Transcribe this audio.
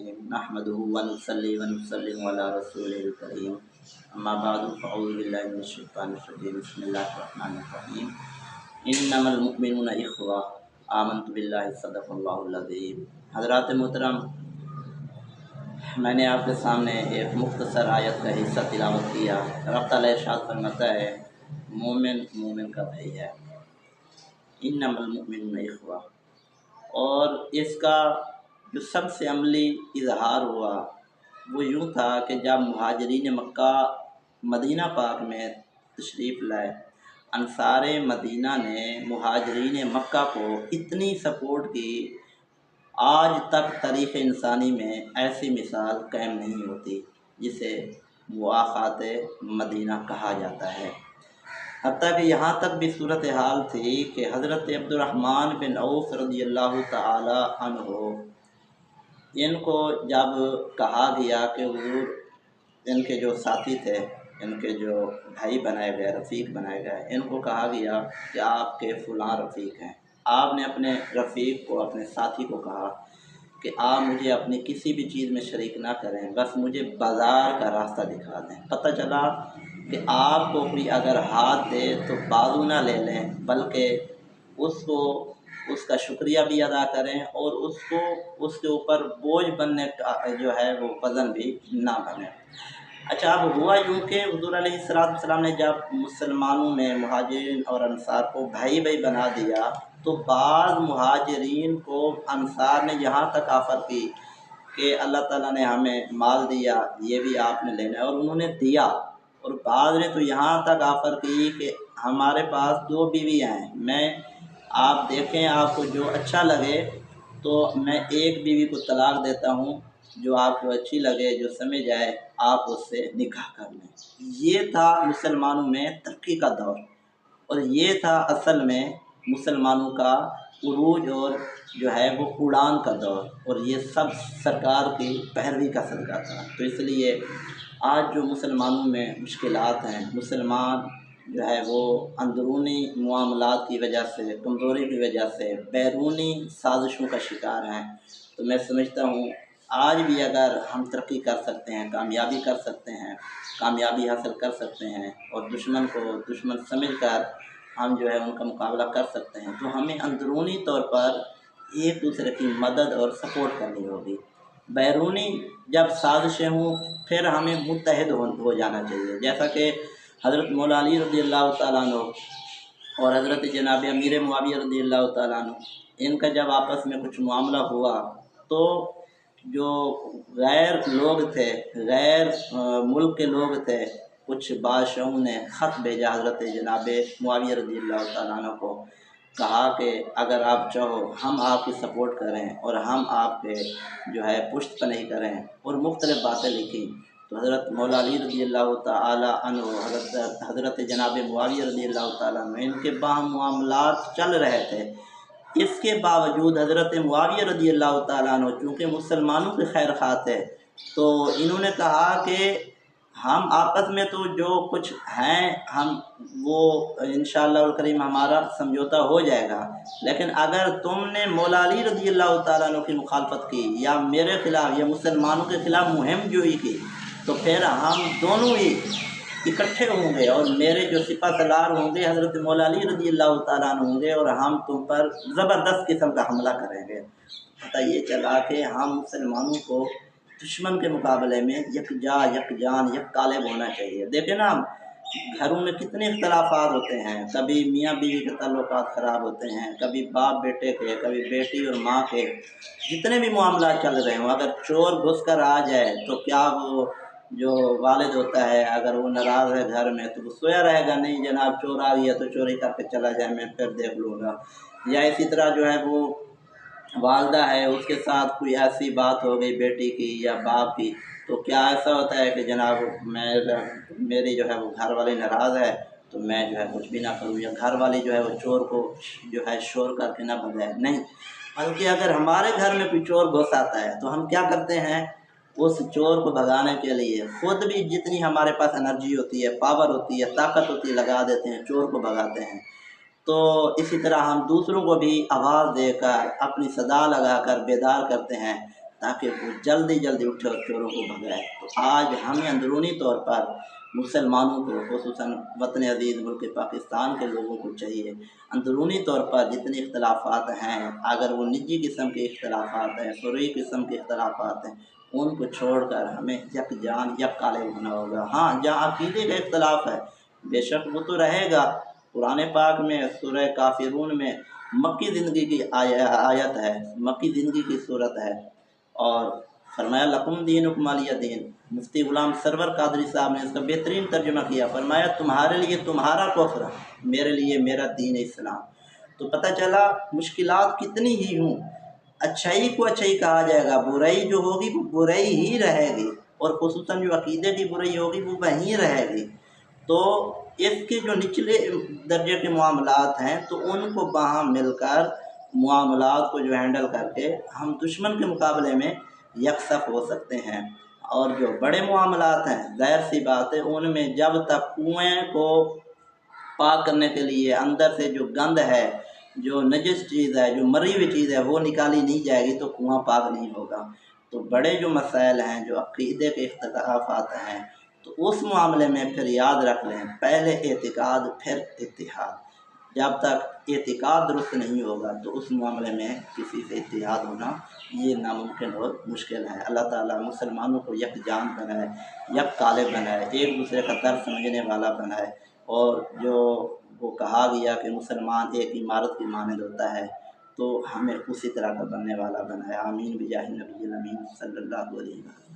الرحیم نحمدہ ونصلی ونسلم علی رسول الکریم اما بعد فاعوذ باللہ من الشیطان الرجیم بسم اللہ الرحمن الرحیم انما المؤمنون اخوہ آمنت باللہ صدق اللہ العظیم۔ حضرات محترم، میں نے آپ کے سامنے ایک مختصر آیت کا حصہ تلاوت کیا۔ رب تعالیٰ ارشاد فرماتا ہے مومن کا بھائی ہے، انما المؤمنون اخوہ، اور اس کا جو سب سے عملی اظہار ہوا وہ یوں تھا کہ جب مہاجرین مکہ مدینہ پاک میں تشریف لائے، انصار مدینہ نے مہاجرین مکہ کو اتنی سپورٹ کی، آج تک تاریخ انسانی میں ایسی مثال قائم نہیں ہوتی جسے مواخات مدینہ کہا جاتا ہے۔ حتیٰ کہ یہاں تک بھی صورتحال تھی کہ حضرت عبد الرحمن بن عوف رضی اللہ تعالی عنہ، ان کو جب کہا گیا کہ حضور، ان کے جو ساتھی تھے، ان کے جو بھائی بنائے گئے، رفیق بنائے گئے، ان کو کہا گیا کہ آپ کے فلاں رفیق ہیں۔ آپ نے اپنے رفیق کو، اپنے ساتھی کو کہا کہ آپ مجھے اپنی کسی بھی چیز میں شریک نہ کریں، بس مجھے بازار کا راستہ دکھا دیں۔ پتہ چلا کہ آپ کو کوئی اگر ہاتھ دے تو بازو نہ لے لیں، بلکہ اس کا شکریہ بھی ادا کریں، اور اس کے اوپر بوجھ بننے کا جو ہے وہ وزن بھی نہ بنے۔ اچھا، اب ہوا یوں کہ حضور علیہ السلام نے جب مسلمانوں میں مہاجرین اور انصار کو بھائی بنا دیا، تو بعض مہاجرین کو انصار نے یہاں تک آفر کی کہ اللہ تعالیٰ نے ہمیں مال دیا، یہ بھی آپ نے لینا ہے، اور انہوں نے دیا۔ اور بعض نے تو یہاں تک آفر کی کہ ہمارے پاس 2 بیویاں ہیں، آپ دیکھیں، آپ کو جو اچھا لگے تو میں ایک بیوی کو طلاق دیتا ہوں، جو آپ کو اچھی لگے، جو سمجھ آئے، آپ اس سے نکاح کر لیں۔ یہ تھا مسلمانوں میں ترقی کا دور، اور یہ تھا اصل میں مسلمانوں کا عروج اور جو ہے وہ اڑان کا دور، اور یہ سب سرکار کی پیروی کا صدقہ تھا۔ تو اس لیے آج جو مسلمانوں میں مشکلات ہیں، مسلمان جو ہے وہ اندرونی معاملات کی وجہ سے، کمزوری کی وجہ سے بیرونی سازشوں کا شکار ہیں، تو میں سمجھتا ہوں آج بھی اگر ہم ترقی کر سکتے ہیں، کامیابی کر سکتے ہیں، کامیابی حاصل کر سکتے ہیں، اور دشمن کو دشمن سمجھ کر ہم جو ہے ان کا مقابلہ کر سکتے ہیں، تو ہمیں اندرونی طور پر ایک دوسرے کی مدد اور سپورٹ کرنی ہوگی۔ بیرونی جب سازشیں ہوں پھر ہمیں متحد ہو جانا چاہیے، جیسا کہ حضرت مولا علی رضی اللہ تعالیٰ عنہ اور حضرت جناب امیر معاویہ رضی اللہ تعالیٰ عنہ، ان کا جب آپس میں کچھ معاملہ ہوا تو جو غیر لوگ تھے، غیر ملک کے لوگ تھے، کچھ بادشاہوں نے خط بھیجا حضرت جناب معاویہ رضی اللہ تعالیٰ عنہ کو، کہا کہ اگر آپ چاہو ہم آپ کی سپورٹ کریں اور ہم آپ کے جو ہے پشت پناہی کریں، اور مختلف باتیں لکھی۔ تو حضرت مولا علی رضی اللہ تعالیٰ عنہ، حضرت جناب معاویہ رضی اللہ تعالیٰ عنہ، ان کے باہم معاملات چل رہے تھے، اس کے باوجود حضرت معاویہ رضی اللہ تعالیٰ عنہ چونکہ مسلمانوں کے خیر خواہ تھے، تو انہوں نے کہا کہ ہم آپس میں تو جو کچھ ہیں ہم وہ انشاءاللہ الکریم ہمارا سمجھوتا ہو جائے گا، لیکن اگر تم نے مولا علی رضی اللہ تعالیٰ عنہ کی مخالفت کی یا میرے خلاف یا مسلمانوں کے خلاف مہم جوئی کی، تو پھر ہم دونوں ہی اکٹھے ہوں گے، اور میرے جو سپہ سالار ہوں گے حضرت مولا علی رضی اللہ تعالیٰ عنہ ہوں گے، اور ہم تم پر زبردست قسم کا حملہ کریں گے۔ پتہ یہ چلا کہ ہم مسلمانوں کو دشمن کے مقابلے میں یکجا، یکجان، یک قالب ہونا چاہیے۔ دیکھیں نا، ہم گھروں میں کتنے اختلافات ہوتے ہیں، کبھی میاں بیوی کے تعلقات خراب ہوتے ہیں، کبھی باپ بیٹے کے، کبھی بیٹی اور ماں کے، جتنے بھی معاملات چل رہے ہوں، اگر چور گھس کر آ جائے تو کیا وہ جو والد ہوتا ہے اگر وہ ناراض ہے گھر میں تو وہ سویا رہے گا؟ نہیں جناب، چور آ گیا تو چوری کر کے چلا جائے، میں پھر دیکھ لوں گا۔ یا اسی طرح جو ہے وہ والدہ ہے، اس کے ساتھ کوئی ایسی بات ہو گئی بیٹی کی یا باپ کی، تو کیا ایسا ہوتا ہے کہ جناب میری جو ہے وہ گھر والی ناراض ہے تو میں جو ہے کچھ بھی نہ کروں، یا گھر والی جو ہے وہ چور کو جو ہے شور کر کے نہ بھگائے؟ نہیں، بلکہ اگر ہمارے گھر میں کوئی چور گھس آتا ہے تو ہم کیا کرتے ہیں؟ اس چور کو بھگانے کے لیے خود بھی جتنی ہمارے پاس انرجی ہوتی ہے، پاور ہوتی ہے، طاقت ہوتی ہے، لگا دیتے ہیں، چور کو بھگاتے ہیں۔ تو اسی طرح ہم دوسروں کو بھی آواز دے کر، اپنی صدا لگا کر بیدار کرتے ہیں تاکہ وہ جلدی جلدی اٹھے اور چوروں کو بھگائے۔ تو آج ہمیں اندرونی طور پر مسلمانوں کو، خصوصاً وطن عزیز ملک پاکستان کے لوگوں کو چاہیے، اندرونی طور پر جتنے اختلافات ہیں، اگر وہ نجی قسم کے اختلافات ہیں، فروعی قسم کے اختلافات ہیں، ان کو چھوڑ کر ہمیں یک جان یک قالب ہونا ہوگا۔ ہاں، جہاں عقیدے کا اختلاف ہے بے شک وہ تو رہے گا۔ قرآن پاک میں سورہ کافرون میں مکی زندگی کی آیت ہے، مکی زندگی کی صورت ہے، اور فرمایا لکم دینکم ولی دین۔ مفتی غلام سرور قادری صاحب نے اس کا بہترین ترجمہ کیا، فرمایا تمہارے لیے تمہارا کفر، میرے لیے میرا دین اسلام۔ تو پتہ چلا مشکلات کتنی ہی ہوں، اچھائی کو اچھائی کہا جائے گا، برائی جو ہوگی وہ برائی ہی رہے گی، اور خصوصاً جو عقیدے کی برائی ہوگی وہ وہیں رہے گی۔ تو اس کے جو نچلے درجے کے معاملات ہیں تو ان کو باہم مل کر معاملات کو جو ہینڈل کر کے ہم دشمن کے مقابلے میں یکساں ہو سکتے ہیں۔ اور جو بڑے معاملات ہیں ظاہر سی بات ہے ان میں جب تک کنویں کو پاک کرنے کے لیے اندر سے جو گند ہے، جو نجس چیز ہے، جو مری ہوئی چیز ہے وہ نکالی نہیں جائے گی تو کنواں پاک نہیں ہوگا۔ تو بڑے جو مسائل ہیں، جو عقیدے کے اختلافات ہیں، تو اس معاملے میں پھر یاد رکھ لیں پہلے اعتقاد پھر اتحاد۔ جب تک اعتقاد درست نہیں ہوگا تو اس معاملے میں کسی سے اتحاد ہونا یہ ناممکن اور مشکل ہے۔ اللہ تعالیٰ مسلمانوں کو یک جان بنائے، یک قالب بنائے، ایک دوسرے کا درد سمجھنے والا بنائے، اور جو وہ کہا گیا کہ مسلمان ایک عمارت کی مانند ہوتا ہے تو ہمیں اسی طرح کا بننے والا بنائے۔ آمین بجاہ نبی الامین صلی اللہ علیہ وسلم۔